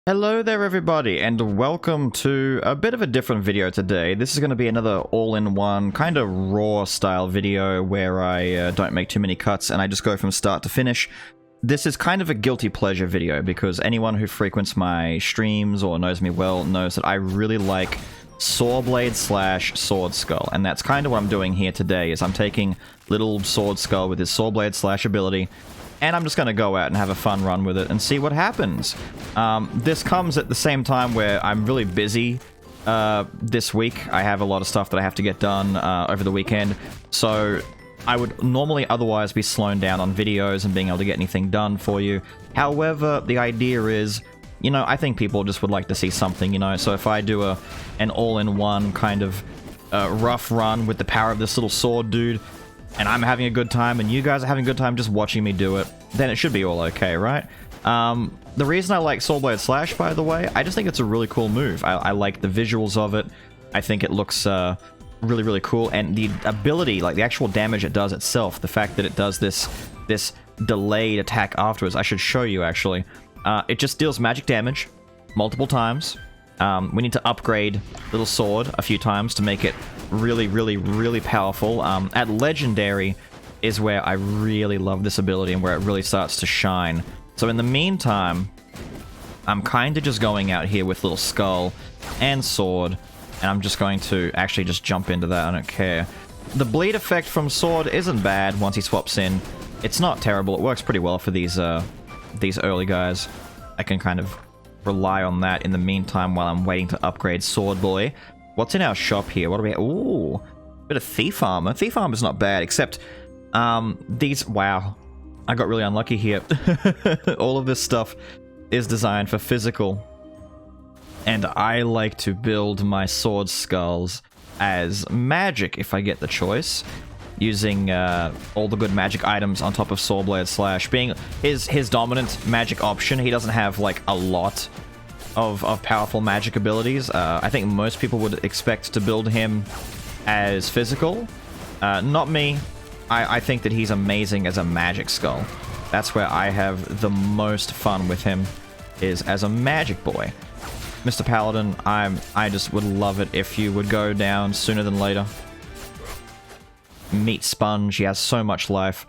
Hello there everybody, and welcome to a bit of a different video today. This is going to be another all-in-one, kind of raw style video where I don't make too many cuts and I just go from start to finish. This is kind of a guilty pleasure video because anyone who frequents my streams or knows me well knows that I really like Sawblade / Sword Skull, and that's kind of what I'm doing here today. Is I'm taking little Sword Skull with his Sawblade / ability, and I'm just going to go out and have a fun run with it and see what happens. This comes at the same time where I'm really busy this week. I have a lot of stuff that I have to get done over the weekend, so I would normally otherwise be slowing down on videos and being able to get anything done for you. However, the idea is, you know, I think people just would like to see something, you know, so if I do an all-in-one kind of rough run with the power of this little sword dude, and I'm having a good time, and you guys are having a good time just watching me do it, then it should be all okay, right? The reason I like Sawblade /, by the way, I just think it's a really cool move. I like the visuals of it. I think it looks really, really cool, and the ability, like the actual damage it does itself, the fact that it does this delayed attack afterwards, I should show you, actually. It just deals magic damage multiple times. We need to upgrade Little Sword a few times to make it really, really, really powerful. At Legendary is where I really love this ability and where it really starts to shine. So in the meantime, I'm kind of just going out here with Little Skull and Sword, and I'm just going to actually just jump into that. I don't care. The bleed effect from Sword isn't bad once he swaps in. It's not terrible. It works pretty well for these early guys. I can kind of rely on that in the meantime while I'm waiting to upgrade Sword Boy. What's in our shop here? What do we have? Ooh, bit of Thief Armor. Thief Armor's not bad, except these... Wow, I got really unlucky here. All of this stuff is designed for physical, and I like to build my sword skulls as magic if I get the choice, using all the good magic items on top of Sawblade / being his dominant magic option. He doesn't have like a lot of powerful magic abilities. I think most people would expect to build him as physical. Not me. I think that he's amazing as a magic skull. That's where I have the most fun with him, is as a magic boy. Mr. Paladin, I just would love it if you would go down sooner than later. Meat Sponge, he has so much life.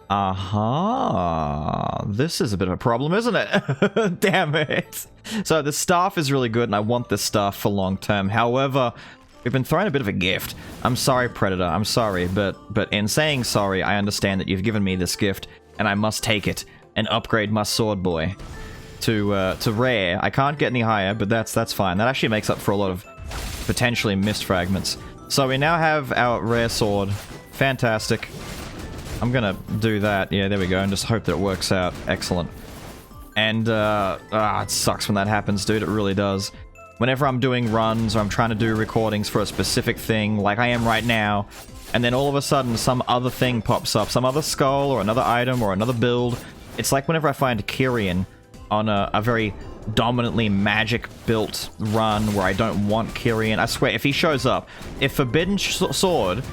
Aha! This is a bit of a problem, isn't it? Damn it! So the staff is really good, and I want this staff for long term. However, we've been thrown a bit of a gift. I'm sorry, Predator. I'm sorry, but in saying sorry, I understand that you've given me this gift, and I must take it and upgrade my Sword Boy to rare. I can't get any higher, but that's fine. That actually makes up for a lot of potentially missed fragments. So we now have our rare sword. Fantastic. I'm gonna do that. Yeah, there we go, and just hope that it works out. Excellent. And, it sucks when that happens, dude. It really does. Whenever I'm doing runs or I'm trying to do recordings for a specific thing, like I am right now, and then all of a sudden some other thing pops up, some other skull or another item or another build. It's like whenever I find Kyrian on a very dominantly magic-built run where I don't want Kyrian. I swear, if he shows up, if Forbidden Sword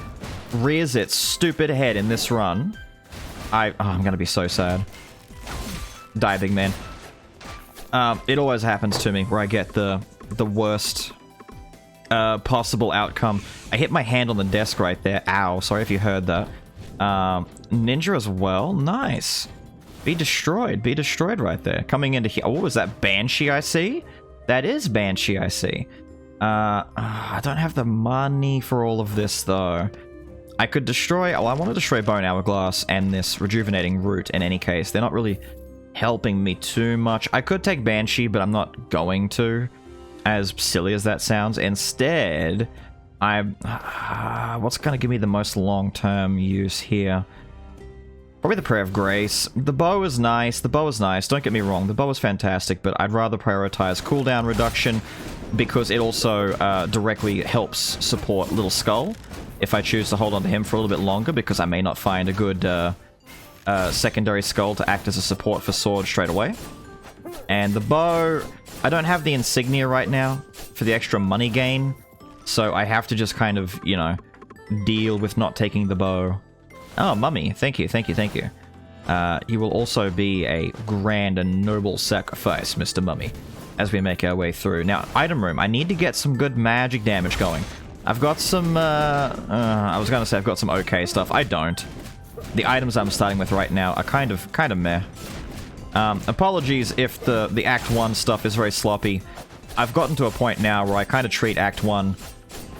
rears its stupid head in this run, I'm gonna be so sad. Die, big man. It always happens to me where I get the worst possible outcome. I hit my hand on the desk right there. Ow, sorry if you heard that. Ninja as well. Nice. Be destroyed right there. Coming into here. Oh, was that Banshee I see? That is Banshee I see. I don't have the money for all of this though. I could destroy... Oh, I want to destroy Bone Hourglass and this Rejuvenating Root in any case. They're not really helping me too much. I could take Banshee, but I'm not going to. As silly as that sounds. Instead, what's going to give me the most long-term use here? Probably the Prayer of Grace. The bow is nice. The bow is nice. Don't get me wrong. The bow is fantastic, but I'd rather prioritize cooldown reduction because it also directly helps support Little Skull if I choose to hold on to him for a little bit longer, because I may not find a good secondary skull to act as a support for Sword straight away. And the bow, I don't have the insignia right now for the extra money gain, so I have to just kind of, you know, deal with not taking the bow. Oh, Mummy, thank you, thank you, thank you. You will also be a grand and noble sacrifice, Mr. Mummy. as we make our way through. Now, item room. I need to get some good magic damage going. I've got some, I was gonna say I've got some okay stuff. I don't. The items I'm starting with right now are kind of meh. Apologies if the Act 1 stuff is very sloppy. I've gotten to a point now where I kind of treat Act 1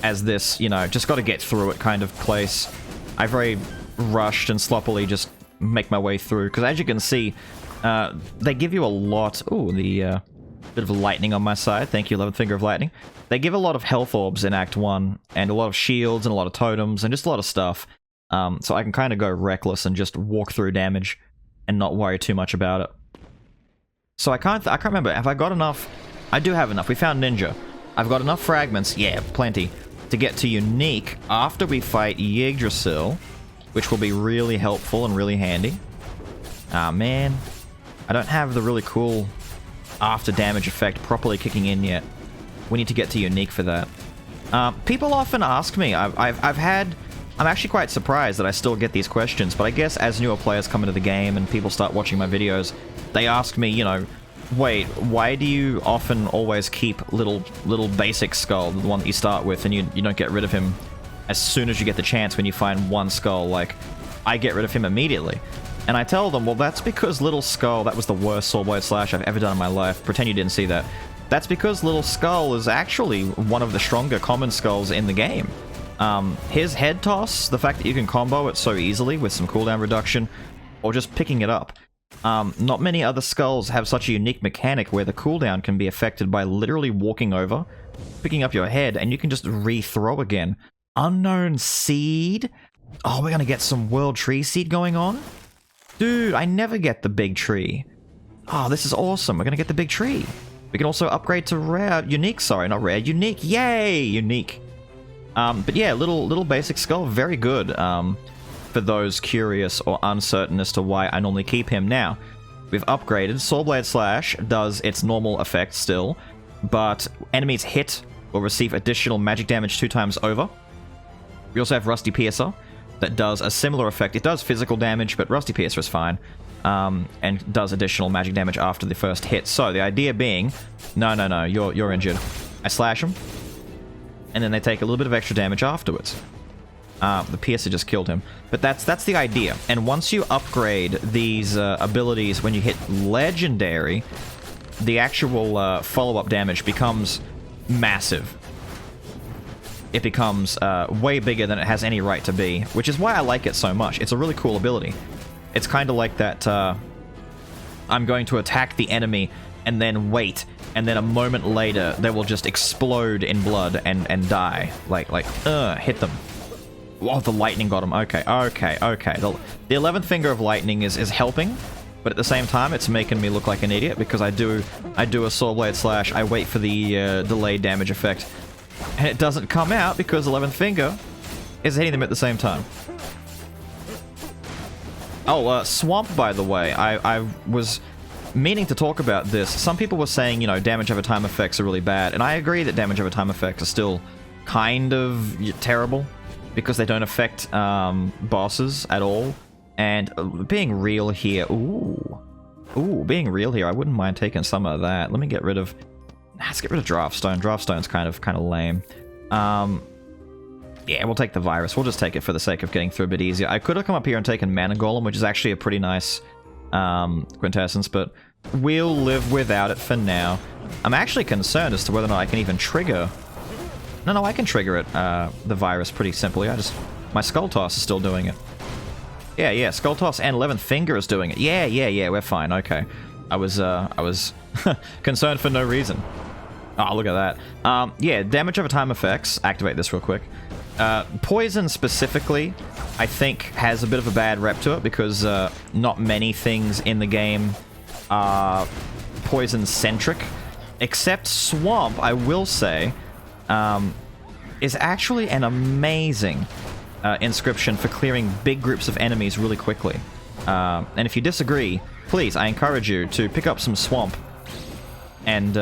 as this, you know, just gotta get through it kind of place. I very rushed and sloppily just make my way through, because as you can see, they give you a lot... Ooh, the bit of lightning on my side. Thank you, 11th Finger of Lightning. They give a lot of health orbs in Act 1, and a lot of shields, and a lot of totems, and just a lot of stuff. So I can kind of go reckless and just walk through damage and not worry too much about it. So I can't remember, have I got enough? I do have enough. We found Ninja. I've got enough fragments, yeah, plenty, to get to Unique after we fight Yggdrasil, which will be really helpful and really handy. Ah, man. I don't have the really cool after damage effect properly kicking in yet. We need to get to Unique for that. People often ask me, I'm actually quite surprised that I still get these questions, but I guess as newer players come into the game and people start watching my videos, they ask me, you know, wait, why do you often always keep little basic Skull, the one that you start with, and you don't get rid of him as soon as you get the chance when you find one Skull? Like, I get rid of him immediately. And I tell them, well, that's because Little Skull, that was the worst Sawblade slash I've ever done in my life. Pretend you didn't see that. That's because Little Skull is actually one of the stronger common skulls in the game. His head toss, the fact that you can combo it so easily with some cooldown reduction, or just picking it up. Not many other skulls have such a unique mechanic where the cooldown can be affected by literally walking over, picking up your head, and you can just re-throw again. Unknown Seed? Oh, we're gonna get some World Tree Seed going on? Dude, I never get the big tree. Oh, this is awesome. We're gonna get the big tree. We can also upgrade to rare, unique, sorry, not rare, unique. Yay, unique. But yeah, little basic skull, very good. For those curious or uncertain as to why I normally keep him. Now, we've upgraded. Sawblade Slash does its normal effect still, but enemies hit will receive additional magic damage 2 times over. We also have Rusty Piercer that does a similar effect. It does physical damage, but Rusty Piercer is fine. And does additional magic damage after the first hit. So the idea being, no, you're injured. I slash them, and then they take a little bit of extra damage afterwards. The Piercer just killed him. But that's the idea. And once you upgrade these abilities, when you hit Legendary, the actual follow-up damage becomes massive. It becomes way bigger than it has any right to be, which is why I like it so much. It's a really cool ability. It's kind of like that, I'm going to attack the enemy and then wait, and then a moment later they will just explode in blood and die. Hit them. Oh, the lightning got him. Okay. The 11th Finger of Lightning is helping, but at the same time it's making me look like an idiot because I do a Sawblade Slash, I wait for the delayed damage effect, and it doesn't come out because 11th Finger is hitting them at the same time. Oh, Swamp, by the way, I was meaning to talk about this. Some people were saying, you know, damage over time effects are really bad, and I agree that damage over time effects are still kind of terrible because they don't affect bosses at all. And being real here, being real here, I wouldn't mind taking some of that. Let me get rid of, let's get rid of Draftstone. Draftstone's kind of lame. Yeah, we'll take the virus. We'll just take it for the sake of getting through a bit easier. I could have come up here and taken Mana Golem, which is actually a pretty nice quintessence, but we'll live without it for now. I'm actually concerned as to whether or not I can even trigger... No, I can trigger it, the virus, pretty simply. My Skull Toss is still doing it. Yeah, Skull Toss and 11th Finger is doing it. Yeah, we're fine, okay. I was concerned for no reason. Oh, look at that. Yeah, damage over time effects. Activate this real quick. Poison specifically, I think, has a bit of a bad rep to it because not many things in the game are poison-centric. Except Swamp, I will say, is actually an amazing inscription for clearing big groups of enemies really quickly. And if you disagree, please, I encourage you to pick up some Swamp and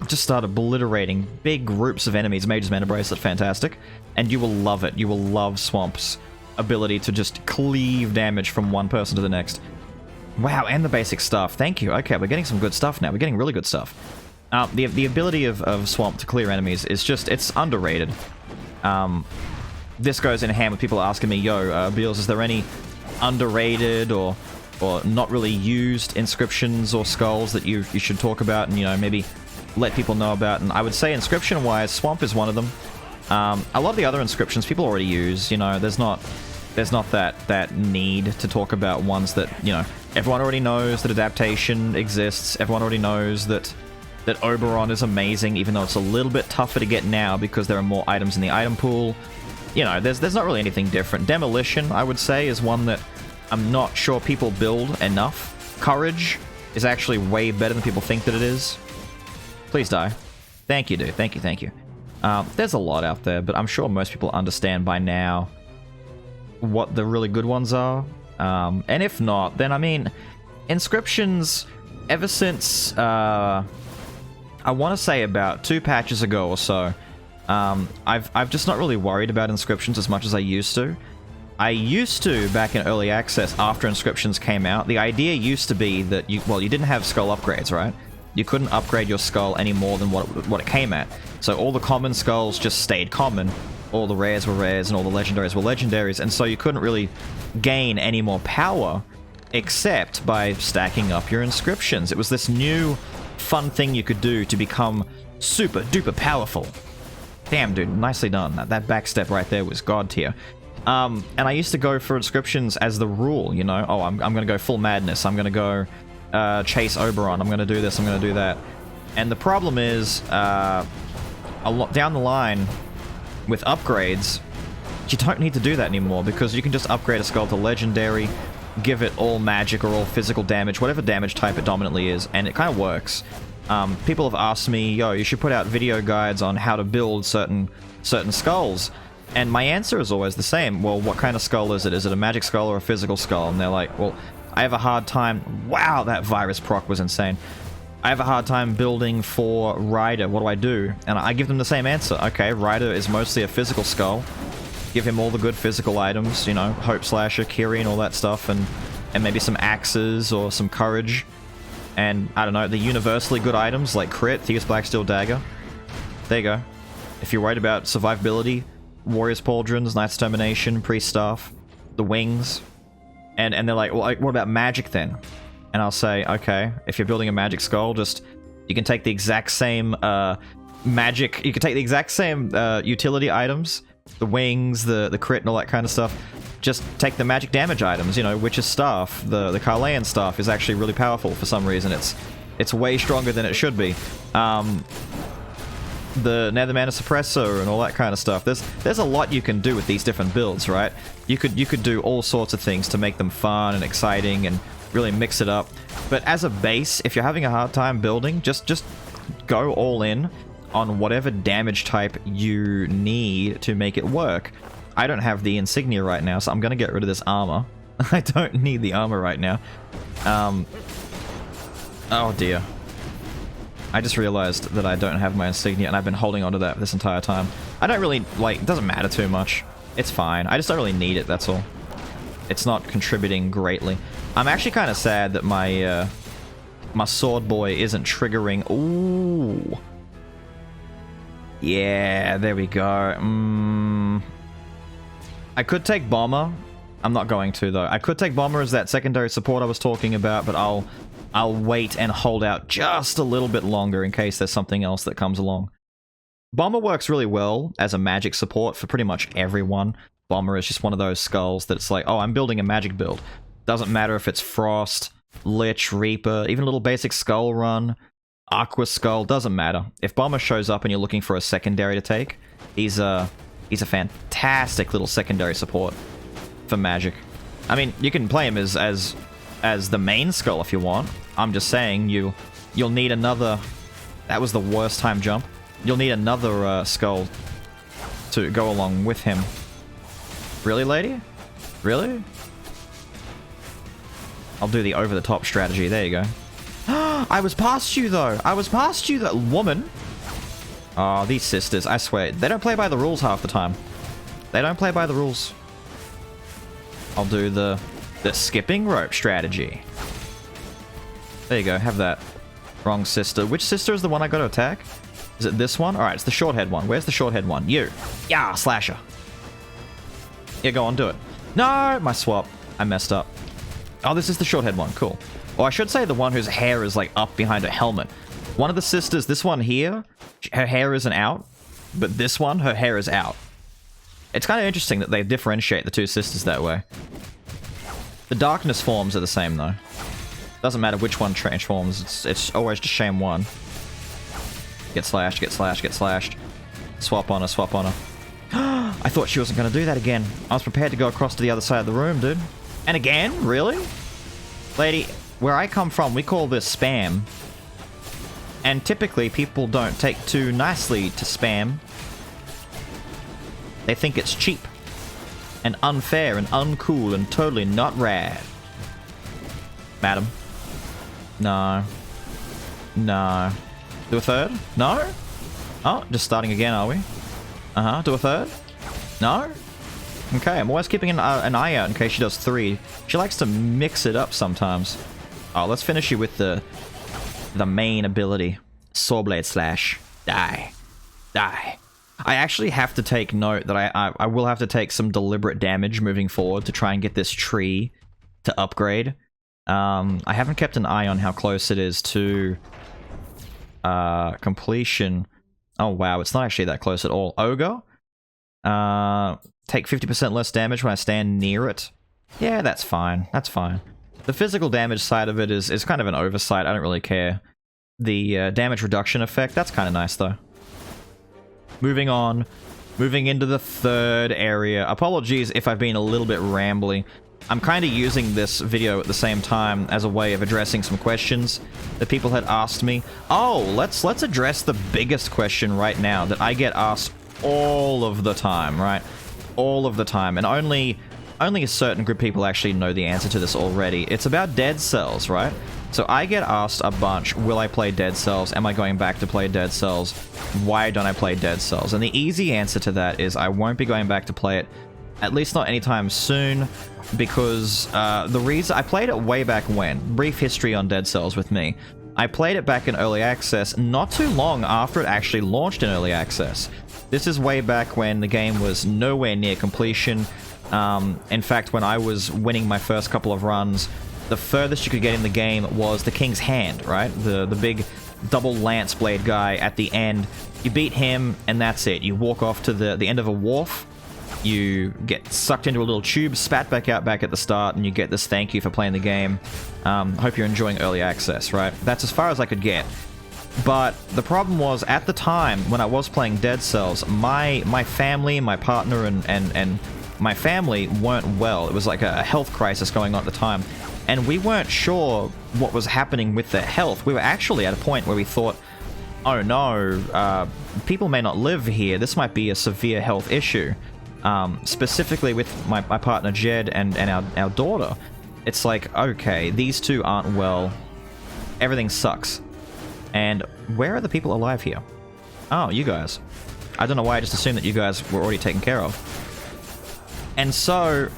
just start obliterating big groups of enemies. Mage's Mana Bracelet, fantastic. And you will love it. You will love Swamp's ability to just cleave damage from one person to the next. Wow, and the basic stuff. Thank you. Okay, we're getting some good stuff now. We're getting really good stuff. The ability of Swamp to clear enemies is just, it's underrated. This goes in hand with people asking me, yo, Beelz, is there any underrated or not really used inscriptions or skulls that you should talk about and, you know, maybe let people know about? And I would say inscription-wise, Swamp is one of them. A lot of the other inscriptions people already use, you know, there's not that need to talk about ones that, you know, everyone already knows that adaptation exists, everyone already knows that Oberon is amazing, even though it's a little bit tougher to get now because there are more items in the item pool. You know, there's not really anything different. Demolition, I would say, is one that I'm not sure people build enough. Courage is actually way better than people think that it is. Please die. Thank you, dude. Thank you, thank you. There's a lot out there, but I'm sure most people understand by now what the really good ones are. And if not, then, I mean, inscriptions, ever since, I want to say about 2 patches ago or so, I've just not really worried about inscriptions as much as I used to. I used to, back in early access, after inscriptions came out, the idea used to be that you didn't have skull upgrades, right? You couldn't upgrade your skull any more than what it came at. So all the common skulls just stayed common, all the rares were rares, and all the legendaries were legendaries, and so you couldn't really gain any more power except by stacking up your inscriptions. It was this new fun thing you could do to become super duper powerful. Damn, dude, nicely done. That backstep right there was god tier. And I used to go for inscriptions as the rule, you know? Oh, I'm gonna go full madness. I'm gonna go chase Oberon. I'm gonna do this. I'm gonna do that. And the problem is, a lot down the line with upgrades, you don't need to do that anymore because you can just upgrade a skull to legendary, give it all magic or all physical damage, whatever damage type it dominantly is, and it kind of works. People have asked me, yo, you should put out video guides on how to build certain skulls. And my answer is always the same. Well, what kind of skull is it? Is it a magic skull or a physical skull? And they're like, well, I have a hard time... Wow, that virus proc was insane. I have a hard time building for Ryder. What do I do? And I give them the same answer. Okay, Ryder is mostly a physical skull. Give him all the good physical items, you know, Hope Slasher, Kiri, and all that stuff, and maybe some axes or some courage. And, I don't know, the universally good items like Crit, Thieves Blacksteel Dagger. There you go. If you're worried about survivability, Warrior's Pauldrons, Knight's Determination, Priest Staff, the Wings. And they're like, well, what about magic then? And I'll say, okay, if you're building a magic skull, you can take the exact same utility items, the wings, the crit and all that kind of stuff. Just take the magic damage items, you know, Witch's Staff, the Carlean Staff is actually really powerful for some reason. It's way stronger than it should be. The Nether Mana Suppressor and all that kind of stuff. There's a lot you can do with these different builds, right? You could do all sorts of things to make them fun and exciting and really mix it up. But as a base, if you're having a hard time building, just go all in on whatever damage type you need to make it work. I don't have the insignia right now, so I'm gonna get rid of this armor. I don't need the armor right now. Oh dear. I just realized that I don't have my insignia, and I've been holding onto that this entire time. I don't really, like, it doesn't matter too much. It's fine. I just don't really need it, that's all. It's not contributing greatly. I'm actually kind of sad that my, my sword boy isn't triggering... Ooh. Yeah, there we go. I could take Bomber. I'm not going to, though. I could take Bomber as that secondary support I was talking about, but I'll wait and hold out just a little bit longer in case there's something else that comes along. Bomber works really well as a magic support for pretty much everyone. Bomber is just one of those skulls that it's like, oh, I'm building a magic build. Doesn't matter if it's Frost, Lich, Reaper, even a little basic Skull Run, Aqua Skull, doesn't matter. If Bomber shows up and you're looking for a secondary to take, he's a fantastic little secondary support for magic. I mean, you can play him as the main skull if you want. I'm just saying you'll need another... That was the worst time jump. You'll need another skull to go along with him. Really, lady? Really? I'll do the over-the-top strategy. There you go. I was past you, though. I was past you, that woman. Oh, these sisters, I swear. They don't play by the rules half the time. They don't play by the rules. I'll do the skipping rope strategy. There you go, have that. Wrong sister. Which sister is the one I got to attack? Is it this one? Alright, it's the short head one. Where's the short head one? You. Yeah, slasher. Yeah, go on, do it. No, my swap. I messed up. Oh, this is the short head one. Cool. Or I should say the one whose hair is like up behind her helmet. One of the sisters, this one here, her hair isn't out. But this one, her hair is out. It's kind of interesting that they differentiate the two sisters that way. The darkness forms are the same though. Doesn't matter which one transforms, it's always just shame one. Get slashed, get slashed, get slashed. Swap on her, swap on her. I thought she wasn't going to do that again. I was prepared to go across to the other side of the room, dude. And again? Really? Lady, where I come from, we call this spam. And typically, people don't take too nicely to spam. They think it's cheap. And unfair and uncool and totally not rad. Madam. No. No. Do a third? No? Oh, just starting again, are we? Uh-huh. Do a third? No? Okay, I'm always keeping an eye out in case she does 3. She likes to mix it up sometimes. Oh, let's finish you with the main ability. Sawblade slash. Die. Die. I actually have to take note that I will have to take some deliberate damage moving forward to try and get this tree to upgrade. I haven't kept an eye on how close it is to completion. Oh wow, it's not actually that close at all. Ogre? Take 50% less damage when I stand near it. Yeah, that's fine. That's fine. The physical damage side of it is kind of an oversight. I don't really care. The damage reduction effect, that's kind of nice though. Moving on. Moving into the third area. Apologies if I've been a little bit rambly. I'm kind of using this video at the same time as a way of addressing some questions that people had asked me. Oh, let's address the biggest question right now that I get asked all of the time, right? All of the time. And only a certain group of people actually know the answer to this already. It's about Dead Cells, right? So I get asked a bunch, will I play Dead Cells? Am I going back to play Dead Cells? Why don't I play Dead Cells? And the easy answer to that is I won't be going back to play it, at least not anytime soon, because the reason I played it way back when. Brief history on Dead Cells with me. I played it back in early access not too long after it actually launched in early access. This is way back when the game was nowhere near completion. In fact, when I was winning my first couple of runs, the furthest you could get in the game was the King's Hand, right? The big double lance blade guy at the end. You beat him, and that's it. You walk off to the end of a wharf, you get sucked into a little tube, spat back out back at the start, and you get this thank you for playing the game. Hope you're enjoying early access, right? That's as far as I could get. But the problem was, at the time, when I was playing Dead Cells, my family, my partner, and my family weren't well. It was like a health crisis going on at the time. And we weren't sure what was happening with their health. We were actually at a point where we thought, oh no, people may not live here. This might be a severe health issue. Specifically with my partner Jed and our daughter. It's like, okay, these two aren't well. Everything sucks. And where are the people alive here? Oh, you guys. I don't know why I just assumed that you guys were already taken care of. And so,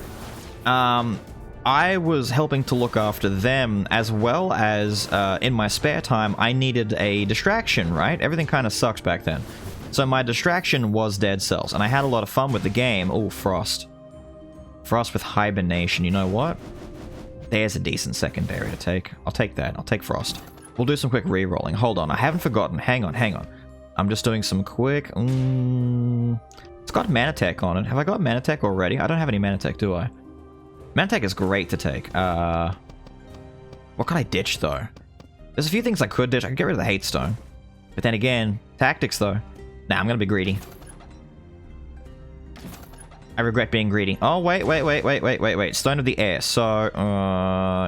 I was helping to look after them, as well as, in my spare time, I needed a distraction, right? Everything kind of sucks back then. So my distraction was Dead Cells, and I had a lot of fun with the game. Oh, Frost. Frost with Hibernation, you know what? There's a decent secondary to take. I'll take that. I'll take Frost. We'll do some quick re-rolling. Hold on, I haven't forgotten. Hang on, hang on. I'm just doing some quick... It's got Manatech on it. Have I got Manatech already? I don't have any Manatech, do I? Manatech is great to take. What could I ditch, though? There's a few things I could ditch. I could get rid of the Hate Stone. But then again, tactics, though. Nah, I'm gonna be greedy. I regret being greedy. Oh, wait. Stone of the Air. So,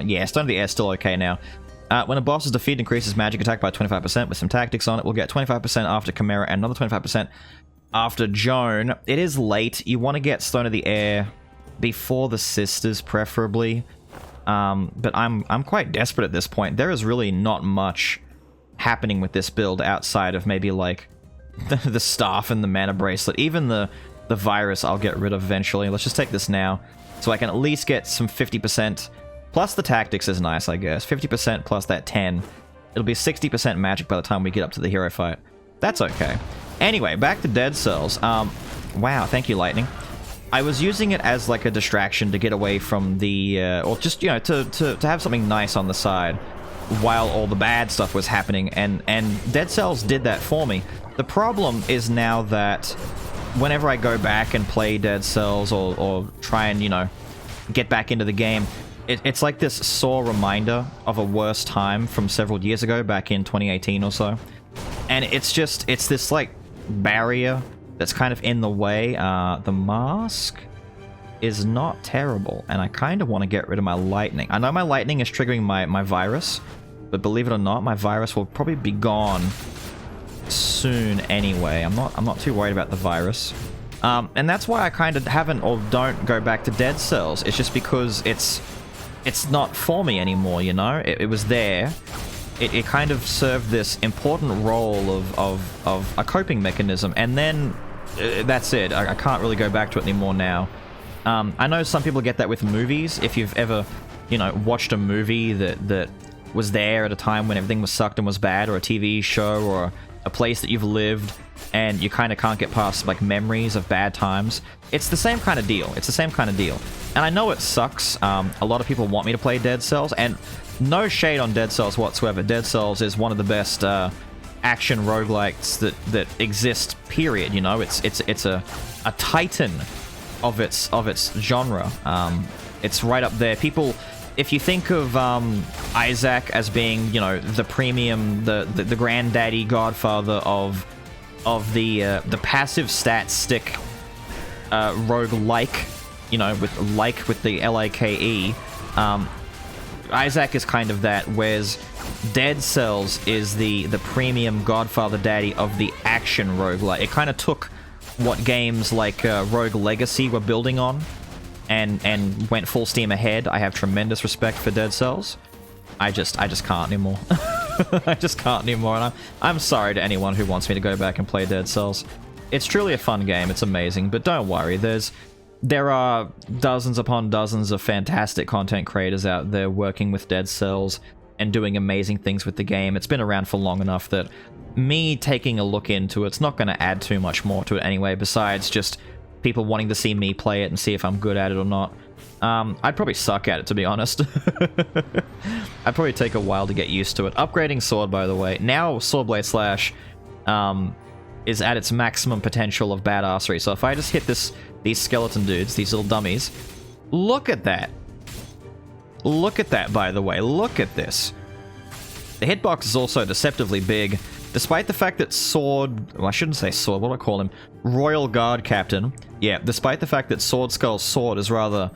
yeah, Stone of the Air is still okay now. When a boss is defeated, increases magic attack by 25% with some tactics on it. We'll get 25% after Chimera and another 25% after Joan. It is late. You want to get Stone of the Air before the sisters, preferably. But I'm quite desperate at this point. There is really not much happening with this build outside of maybe, like, the staff and the mana bracelet. Even the virus I'll get rid of eventually. Let's just take this now, so I can at least get some 50%. Plus the tactics is nice, I guess. 50% plus that 10. It'll be 60% magic by the time we get up to the hero fight. That's okay. Anyway, back to Dead Cells. Wow, thank you, Lightning. I was using it as like a distraction to get away from the, or just, you know, to have something nice on the side while all the bad stuff was happening, and Dead Cells did that for me. The problem is now that whenever I go back and play Dead Cells or try and, you know, get back into the game, it's like this sore reminder of a worse time from several years ago, back in 2018 or so. And it's this like barrier that's kind of in the way. The mask is not terrible, and I kind of want to get rid of my lightning. I know my lightning is triggering my virus, but believe it or not, my virus will probably be gone soon anyway. I'm not too worried about the virus. And that's why I kind of haven't or don't go back to Dead Cells. It's just because it's not for me anymore, you know? It was there. It kind of served this important role of a coping mechanism, and then that's it. I can't really go back to it anymore now. I know some people get that with movies. If you've ever, you know, watched a movie that was there at a time when everything was sucked and was bad, or a TV show, or a place that you've lived, and you kind of can't get past, like, memories of bad times. It's the same kind of deal. It's the same kind of deal. And I know it sucks. A lot of people want me to play Dead Cells, and no shade on Dead Cells whatsoever. Dead Cells is one of the best action roguelites that exist, period. You know, it's a titan of its genre. It's right up there. People, if you think of Isaac as being, you know, the premium, the granddaddy, godfather of the passive stat stick roguelike, you know, with the L-I-K-E, Isaac is kind of that, whereas Dead Cells is the premium godfather daddy of the action roguelite. It kind of took what games like Rogue Legacy were building on and went full steam ahead. I have tremendous respect for Dead Cells. I just can't anymore. I just can't anymore, and I'm sorry to anyone who wants me to go back and play Dead Cells. It's truly a fun game. It's amazing, but don't worry. There are dozens upon dozens of fantastic content creators out there working with Dead Cells and doing amazing things with the game. It's been around for long enough that me taking a look into it's not going to add too much more to it anyway, besides just people wanting to see me play it and see if I'm good at it or not. I'd probably suck at it, to be honest. I'd probably take a while to get used to it. Upgrading sword, by the way. Now Sawblade Slash is at its maximum potential of badassery. So if I just hit these skeleton dudes, these little dummies, look at that. Look at that, by the way. Look at this. The hitbox is also deceptively big, despite the fact that Sword... Well, I shouldn't say Sword, what do I call him? Royal Guard Captain. Yeah, despite the fact that Sword Skull's sword is rather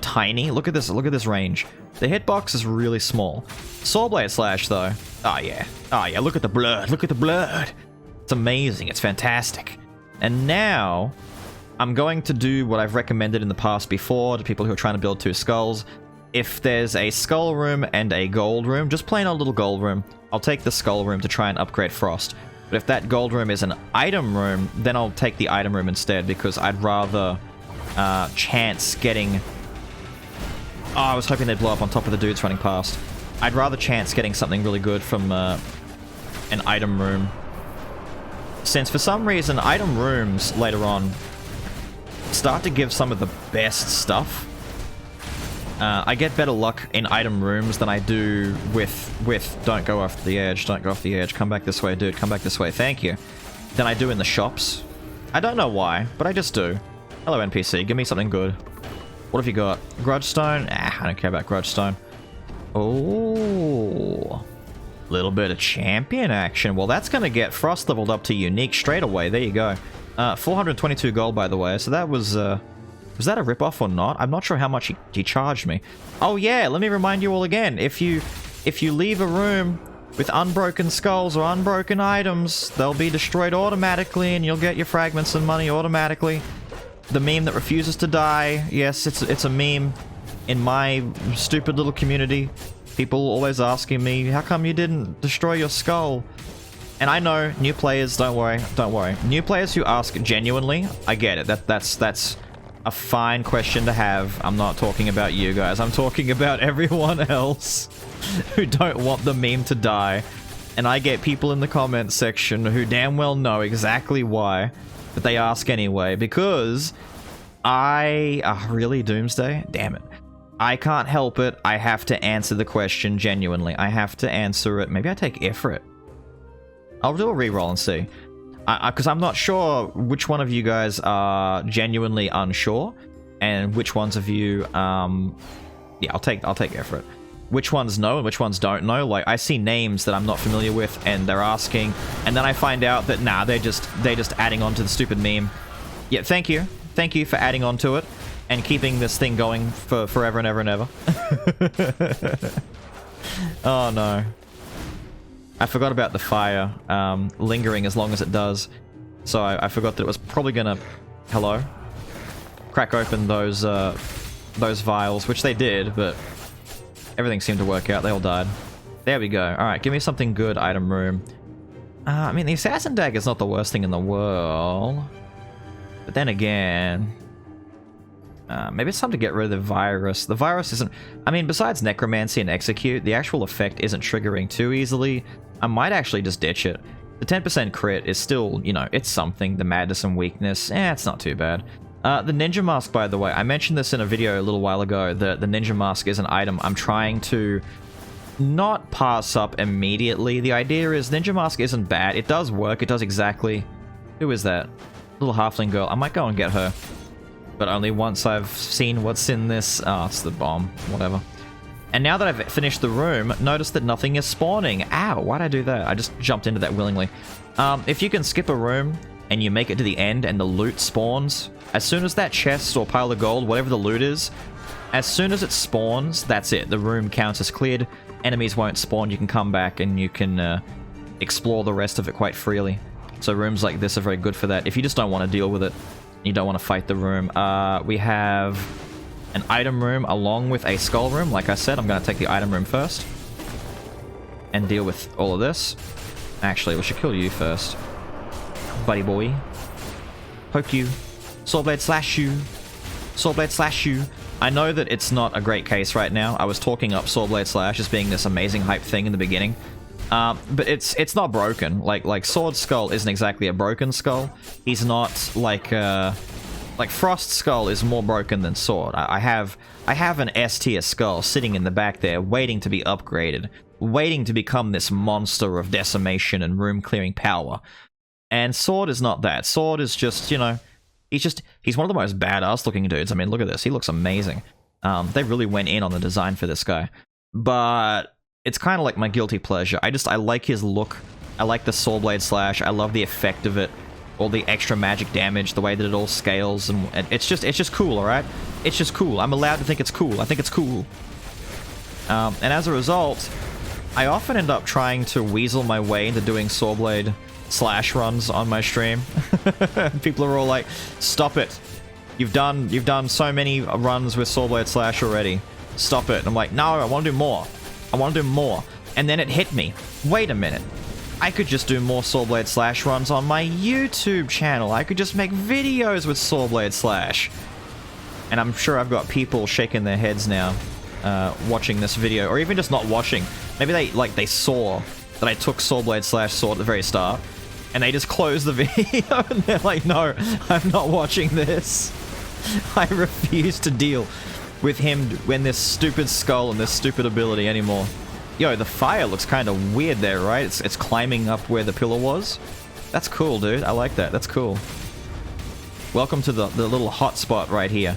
tiny. Look at this range. The hitbox is really small. Sawblade Slash, though. Oh, yeah. Oh, yeah, look at the blood. Look at the blood. It's amazing. It's fantastic. And now, I'm going to do what I've recommended in the past before to people who are trying to build 2 skulls. If there's a skull room and a gold room, just plain old little gold room, I'll take the skull room to try and upgrade Frost. But if that gold room is an item room, then I'll take the item room instead, because I'd rather chance getting... Oh, I was hoping they'd blow up on top of the dudes running past. I'd rather chance getting something really good from an item room. Since for some reason, item rooms later on start to give some of the best stuff. I get better luck in item rooms than I do with don't go off the edge, don't go off the edge, come back this way, dude, come back this way, thank you, than I do in the shops. I don't know why, but I just do. Hello, NPC, give me something good. What have you got? Grudgestone? Ah, I don't care about Grudgestone. Oh, little bit of champion action. Well, that's going to get Frost leveled up to unique straight away. There you go. 422 gold, by the way, so that was that a ripoff or not? I'm not sure how much he charged me. Oh yeah, let me remind you all again. If you leave a room with unbroken skulls or unbroken items, they'll be destroyed automatically and you'll get your fragments and money automatically. The meme that refuses to die. Yes, it's a meme in my stupid little community. People always asking me, how come you didn't destroy your skull? And I know, new players, don't worry. New players who ask genuinely, I get it. That's a fine question to have. I'm not talking about you guys. I'm talking about everyone else who don't want the meme to die. And I get people in the comments section who damn well know exactly why, but they ask anyway, because really, Doomsday? Damn it. I can't help it. I have to answer the question genuinely. I have to answer it. Maybe I take Ifrit. I'll do a reroll and see. Because I'm not sure which one of you guys are genuinely unsure, and which ones of you, yeah, I'll take Ifrit. Which ones know and which ones don't know. Like, I see names that I'm not familiar with, and they're asking, and then I find out that, nah, they're just adding on to the stupid meme. Yeah, thank you. Thank you for adding on to it, and keeping this thing going for forever and ever and ever. Oh, no. I forgot about the fire lingering as long as it does, so I forgot that it was probably gonna, hello, crack open those vials, which they did, but everything seemed to work out. They all died. There we go. All right, give me something good. Item room. I mean, the assassin dagger is not the worst thing in the world, but then again, maybe it's time to get rid of the virus. The virus isn't... I mean, besides necromancy and execute, the actual effect isn't triggering too easily. I might actually just ditch it. The 10% crit is still, you know, it's something. The madness and weakness, it's not too bad. The ninja mask, by the way, I mentioned this in a video a little while ago. The ninja mask is an item I'm trying to not pass up immediately. The idea is ninja mask isn't bad. It does work. It does exactly... Who is that? Little halfling girl. I might go and get her. But only once I've seen what's in this... Oh, it's the bomb. Whatever. And now that I've finished the room, notice that nothing is spawning. Ow, why'd I do that? I just jumped into that willingly. If you can skip a room and you make it to the end and the loot spawns, as soon as that chest or pile of gold, whatever the loot is, as soon as it spawns, that's it. The room counts as cleared. Enemies won't spawn. You can come back and you can explore the rest of it quite freely. So rooms like this are very good for that. If you just don't want to deal with it, you don't want to fight the room. We have an item room along with a skull room. Like I said, I'm going to take the item room first and deal with all of this. Actually, we should kill you first, buddy boy. Poke you. Sawblade slash you. Sawblade slash you. I know that it's not a great case right now. I was talking up Sawblade slash as being this amazing hype thing in the beginning. But it's not broken. Like Sword Skull isn't exactly a broken skull. He's not like Frost Skull is more broken than Sword. I have an S tier skull sitting in the back there, waiting to be upgraded, waiting to become this monster of decimation and room clearing power. And Sword is not that. Sword is just, you know, he's one of the most badass looking dudes. I mean, look at this. He looks amazing. They really went in on the design for this guy. But it's kind of like my guilty pleasure. I like his look. I like the Sawblade slash. I love the effect of it. All the extra magic damage, the way that it all scales, and it's just cool, alright? It's just cool. I'm allowed to think it's cool. I think it's cool. And as a result, I often end up trying to weasel my way into doing Sawblade slash runs on my stream. People are all like, stop it. You've done so many runs with Sawblade slash already. Stop it. And I'm like, no, I want to do more. I want to do more. And then it hit me. Wait a minute. I could just do more Sawblade slash runs on my YouTube channel. I could just make videos with Sawblade slash. And I'm sure I've got people shaking their heads now, watching this video, or even just not watching. Maybe they saw that I took Sawblade slash sword at the very start, and they just closed the video, and they're like, no, I'm not watching this. I refuse to deal with him when this stupid skull and this stupid ability anymore. Yo, the fire looks kind of weird there, right? It's climbing up where the pillar was. That's cool, dude. I like that. That's cool. Welcome to the little hot spot right here.